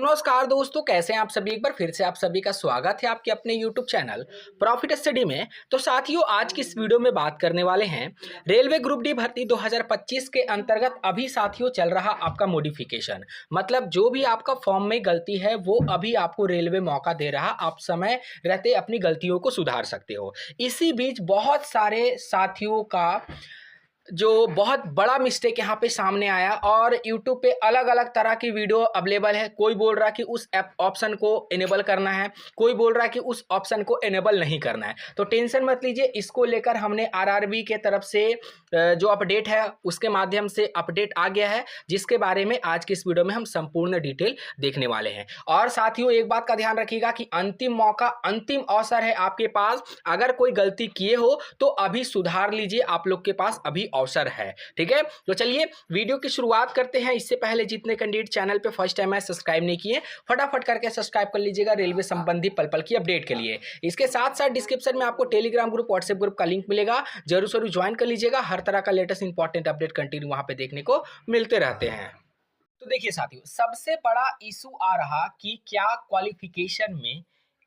नमस्कार दोस्तों, कैसे हैं आप सभी। एक बार फिर से आप सभी का स्वागत है आपके अपने YouTube चैनल प्रॉफिट स्टडी में। तो साथियों, आज की इस वीडियो में बात करने वाले हैं रेलवे ग्रुप डी भर्ती 2025 के अंतर्गत अभी साथियों चल रहा आपका मॉडिफिकेशन। मतलब जो भी आपका फॉर्म में गलती है वो अभी आपको रेलवे मौका दे रहा, आप समय रहते अपनी गलतियों को सुधार सकते हो। इसी बीच बहुत सारे साथियों का जो बहुत बड़ा मिस्टेक यहाँ पे सामने आया और YouTube पे अलग अलग तरह की वीडियो अवेलेबल है। कोई बोल रहा है कि उस ऐप ऑप्शन को इनेबल करना है, कोई बोल रहा है कि उस ऑप्शन को इनेबल नहीं करना है। तो टेंशन मत लीजिए, इसको लेकर हमने आरआरबी के तरफ से जो अपडेट है उसके माध्यम से अपडेट आ गया है, जिसके बारे में आज की इस वीडियो में हम संपूर्ण डिटेल देखने वाले हैं। और साथियों, एक बात का ध्यान रखिएगा कि अंतिम मौका, अंतिम अवसर है आपके पास। अगर कोई गलती किए हो तो अभी सुधार लीजिए, आप लोग के पास अभी अवसर है। ठीक है, तो चलिए वीडियो की शुरुआत करते हैं। इससे पहले जितने कैंडिडेट चैनल पे फर्स्ट टाइम है सब्सक्राइब नहीं किए, फटाफट करके सब्सक्राइब कर लीजिएगा रेलवे संबंधी पल पल की अपडेट के लिए। इसके साथ साथ डिस्क्रिप्शन में आपको टेलीग्राम ग्रुप, व्हाट्सएप ग्रुप का लिंक मिलेगा, जरूर ज्वाइन कर लीजिएगा। हर तरह का लेटेस्ट इंपॉर्टेंट अपडेट कंटिन्यू वहां पे देखने को मिलते रहते हैं। तो देखिए साथियों, सबसे बड़ा इशू आ रहा कि क्या क्वालिफिकेशन में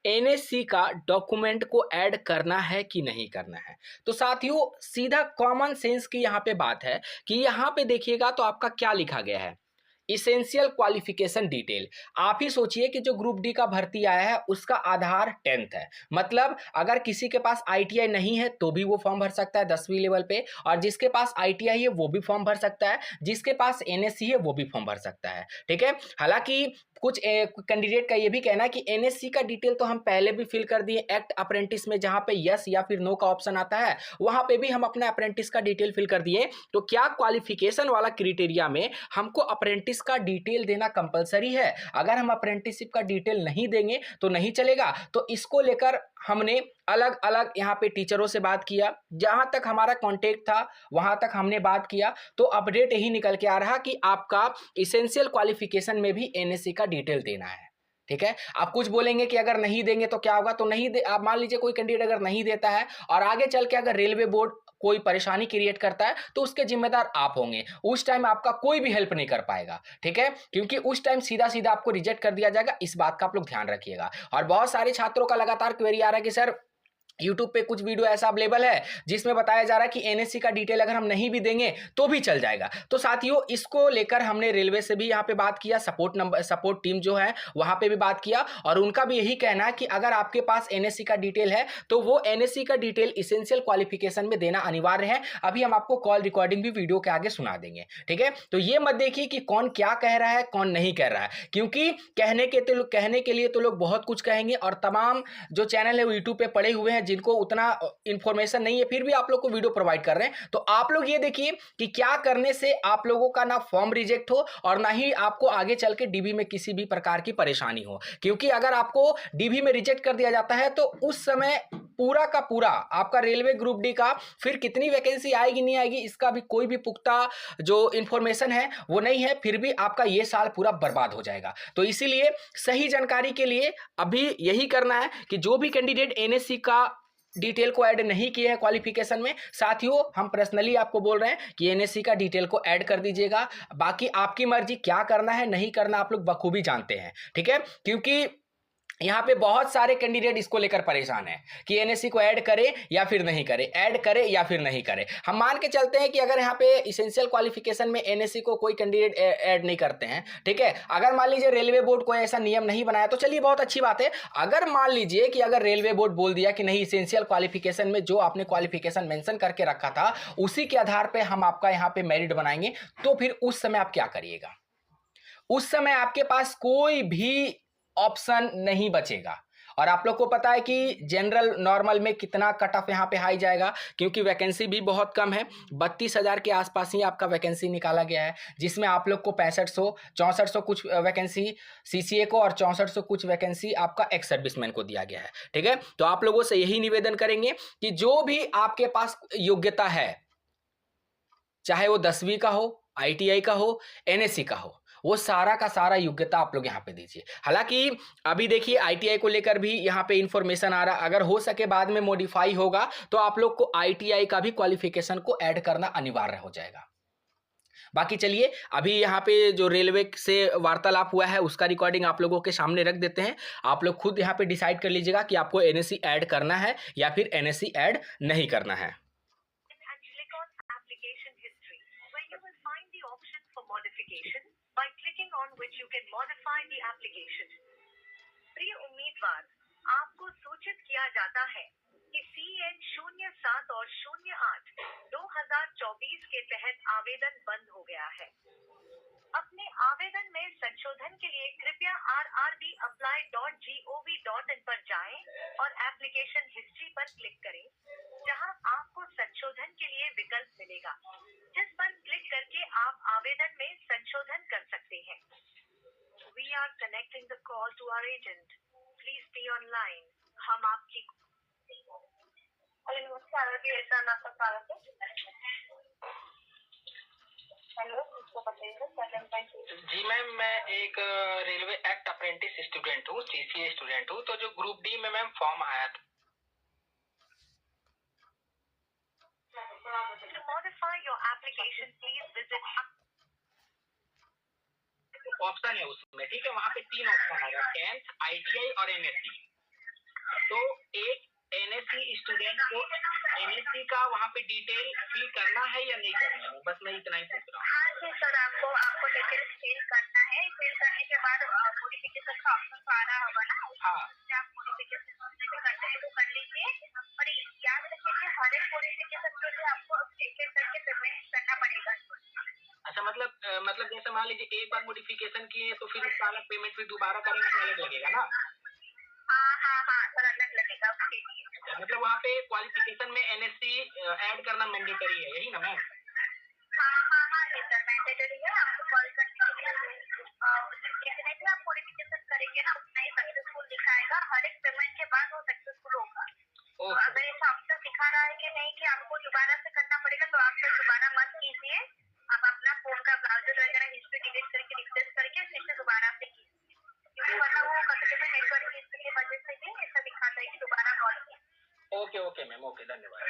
एनएससी का डॉक्यूमेंट को ऐड करना है कि नहीं करना है। तो साथियों, सीधा कॉमन सेंस की यहाँ पे बात है कि यहाँ पे देखिएगा तो आपका क्या लिखा गया है, इसेंशियल क्वालिफिकेशन डिटेल। आप ही सोचिए कि जो ग्रुप डी का भर्ती आया है उसका आधार 10th है। मतलब अगर किसी के पास आईटीआई नहीं है तो भी वो फॉर्म भर सकता है 10वीं लेवल पे, और जिसके पास आईटीआई है वो भी फॉर्म भर सकता है, जिसके पास एनएससी है वो भी फॉर्म भर सकता है। ठीक है, हालांकि कुछ कैंडिडेट का ये भी कहना है कि एनएससी का डिटेल तो हम पहले भी फिल कर दिए एक्ट अप्रेंटिस में, जहां पे यस या फिर नो का ऑप्शन आता है वहां पे भी हम अपना अप्रेंटिस का डिटेल फिल कर दिए। तो क्या क्वालिफिकेशन वाला क्राइटेरिया में हमको अप्रेंटिस का डिटेल देना कंपलसरी है? अगर हम अप्रेंटिसशिप का डिटेल नहीं देंगे तो नहीं चलेगा। तो इसको लेकर हमने अलग अलग यहाँ पे टीचरों से बात किया, जहां तक हमारा कांटेक्ट था वहां तक हमने बात किया। तो अपडेट यही निकल के आ रहा कि आपका इसेंशियल क्वालिफिकेशन में भी एनएससी का डिटेल देना है। ठीक है, आप कुछ बोलेंगे कि अगर नहीं देंगे तो क्या होगा, तो नहीं दे, आप मान लीजिए कोई कैंडिडेट अगर नहीं देता है और आगे चल के अगर रेलवे बोर्ड कोई परेशानी क्रिएट करता है तो उसके जिम्मेदार आप होंगे। उस टाइम आपका कोई भी हेल्प नहीं कर पाएगा। ठीक है, क्योंकि उस टाइम सीधा सीधा आपको रिजेक्ट कर दिया जाएगा। इस बात का आप लोग ध्यान रखिएगा। और बहुत सारे छात्रों का लगातार क्वेरी आ रहा है कि सर YouTube पे कुछ वीडियो ऐसा अवेलेबल है जिसमें बताया जा रहा है कि एनएससी का डिटेल अगर हम नहीं भी देंगे तो भी चल जाएगा। तो साथियों, इसको लेकर हमने रेलवे से भी यहाँ पे बात किया, सपोर्ट टीम जो है वहां पे भी बात किया, और उनका भी यही कहना है कि अगर आपके पास एनएससी का डिटेल है तो वो एनएससी का डिटेल इसेंशियल क्वालिफिकेशन में देना अनिवार्य है। अभी हम आपको कॉल रिकॉर्डिंग भी वीडियो के आगे सुना देंगे। ठीक है, तो ये मत देखिए कि कौन क्या कह रहा है कौन नहीं कह रहा है, क्योंकि कहने के लिए तो लोग बहुत कुछ कहेंगे, और तमाम जो चैनल है वो यूट्यूब पे पड़े हुए हैं जिनको उतना इंफॉर्मेशन नहीं है, फिर भी आप लोग को वीडियो प्रोवाइड कर रहे हैं। तो आप लोग ये देखिए कि क्या करने से आप लोगों का ना फॉर्म रिजेक्ट हो और ना ही आपको आगे चल के डीबी में किसी भी प्रकार की परेशानी हो। क्योंकि अगर आपको डीबी में रिजेक्ट कर दिया जाता है तो उस समय पूरा का पूरा आपका रेलवे ग्रुप डी का फिर कितनी वैकेंसी आएगी नहीं आएगी इसका भी कोई भी पुख्ता जो इंफॉर्मेशन है वो नहीं है, फिर भी आपका ये साल पूरा बर्बाद हो जाएगा। तो इसीलिए सही जानकारी के लिए अभी यही करना है कि जो भी कैंडिडेट एनएससी का डिटेल को ऐड नहीं किए हैं क्वालिफिकेशन में, साथियों हम पर्सनली आपको बोल रहे हैं कि एनएससी का डिटेल को ऐड कर दीजिएगा। बाकी आपकी मर्जी, क्या करना है नहीं करना आप लोग बखूबी जानते हैं। ठीक है, क्योंकि यहाँ पे बहुत सारे कैंडिडेट इसको लेकर परेशान है कि एनएससी को ऐड करे या फिर नहीं करे, ऐड करे या फिर नहीं करे। हम मान के चलते हैं कि अगर यहाँ पे इसेंशियल क्वालिफिकेशन में एनएससी को कोई कैंडिडेट ऐड नहीं करते हैं, ठीक है, अगर मान लीजिए रेलवे बोर्ड कोई ऐसा नियम नहीं बनाया तो चलिए बहुत अच्छी बात है। अगर मान लीजिए कि अगर रेलवे बोर्ड बोल दिया कि नहीं, इसेंशियल क्वालिफिकेशन में जो आपने क्वालिफिकेशन मेंशन करके रखा था उसी के आधार पर हम आपका यहाँ पे मेरिट बनाएंगे, तो फिर उस समय आप क्या करिएगा? उस समय आपके पास कोई भी ऑप्शन नहीं बचेगा। और आप लोग को पता है कि जनरल नॉर्मल में कितना कट ऑफ यहाँ पे हाई जाएगा, क्योंकि वैकेंसी भी बहुत कम है। 32,000 के आसपास ही आपका वैकेंसी निकाला गया है, जिसमें आप लोग को 6500 6400 कुछ वैकेंसी सीसीए को और 6400 कुछ वैकेंसी आपका एक्स सर्विसमैन को दिया गया है। ठीक है, तो आप लोगों से यही निवेदन करेंगे कि जो भी आपके पास योग्यता है, चाहे वो 10वीं का हो, आईटीआई का हो, एनएससी का हो, वो सारा का सारा योग्यता आप लोग यहाँ पे दीजिए। हालांकि अभी देखिए आईटीआई को लेकर भी यहाँ पे इंफॉर्मेशन आ रहा, अगर हो सके बाद में मॉडिफाई होगा तो आप लोग को आईटीआई का भी क्वालिफिकेशन को ऐड करना अनिवार्य हो जाएगा। बाकी चलिए अभी यहाँ पे जो रेलवे से वार्तालाप हुआ है उसका रिकॉर्डिंग आप लोगों के सामने रख देते हैं। आप लोग खुद यहाँ पे डिसाइड कर लीजिएगा कि आपको एनएससी ऐड करना है या फिर एनएससी ऐड नहीं करना है। प्रिय उम्मीदवार, आपको सूचित किया जाता है कि CN 07 और 08 2024 के तहत आवेदन बंद हो गया है। अपने आवेदन में संशोधन के लिए कृपया rrbapply.gov.in पर जाएं और एप्लीकेशन हिस्ट्री पर क्लिक करें, जहां आपको संशोधन के लिए विकल्प मिलेगा, जिस पर क्लिक करके आप आवेदन में संशोधन कर सकते हैं। We are connecting the call to our agent. Please stay online. हम आपकी हेलो, इसको बताइए। जी मैम, मैं एक रेलवे एक्ट अप्रेंटिस स्टूडेंट हूँ, CCA स्टूडेंट हूँ। तो जो ग्रुप डी में मैम फॉर्म आया था, To modify your application, please visit option है उसमें, ठीक है। वहाँ पे 3 ऑप्शन आएगा, 10th, ITI और NSC। तो एक NSC स्टूडेंट को NSC का वहाँ पे डिटेल फिल करना है या नहीं करना है, बस मैं इतना ही पूछ रहा हूँ। हाँ जी सर, आपको डिटेल्स फिल करना है। फिल करने के बाद मॉडिफिकेशन का ऑप्शन तो आ रहा होगा ना, हाँ, आप मॉडिफिकेशन करते हैं तो कर लीजिए। और याद रखिए कि हर एक मॉडिफिकेशन के लिए आपको एक एक करके पेमेंट करना पड़ेगा। अच्छा, मतलब जैसे मान लीजिए एक बार मॉडिफिकेशन किए तो फिर उसका अलग पेमेंट फिर दोबारा करेंगे तो अलग लगेगा ना? हाँ सर, अलग लगेगा उसके लिए। मतलब वहाँ पे क्वालिफिकेशन में NSC ऐड करना मैंडेटरी है, यही ना मैम? हाँ सर, मैंडेटरी है। आपको कॉल करने के लिए जितने भी आप मॉडिफिकेशन करेंगे ना, उतना ही सक्सेसफुल दिखाएगा। हर एक पेमेंट के बाद वो सक्सेसफुल होगा। अगर ऐसा ऑप्शन दिखा रहा है कि नहीं कि आपको दोबारा से करना पड़ेगा, तो आप फिर दोबारा मत कीजिए। आप अपना फोन का ब्राउजर वगैरह हिस्ट्री डिलीट करके रिफ्रेश करके फिर से दोबारा से कीजिए, क्योंकि वरना वो कभी-कभी नेटवर्क इश्यू की वजह से भी ऐसा दिखाता है कि दोबारा कॉल कीजिए। ओके मैम, ओके, धन्यवाद।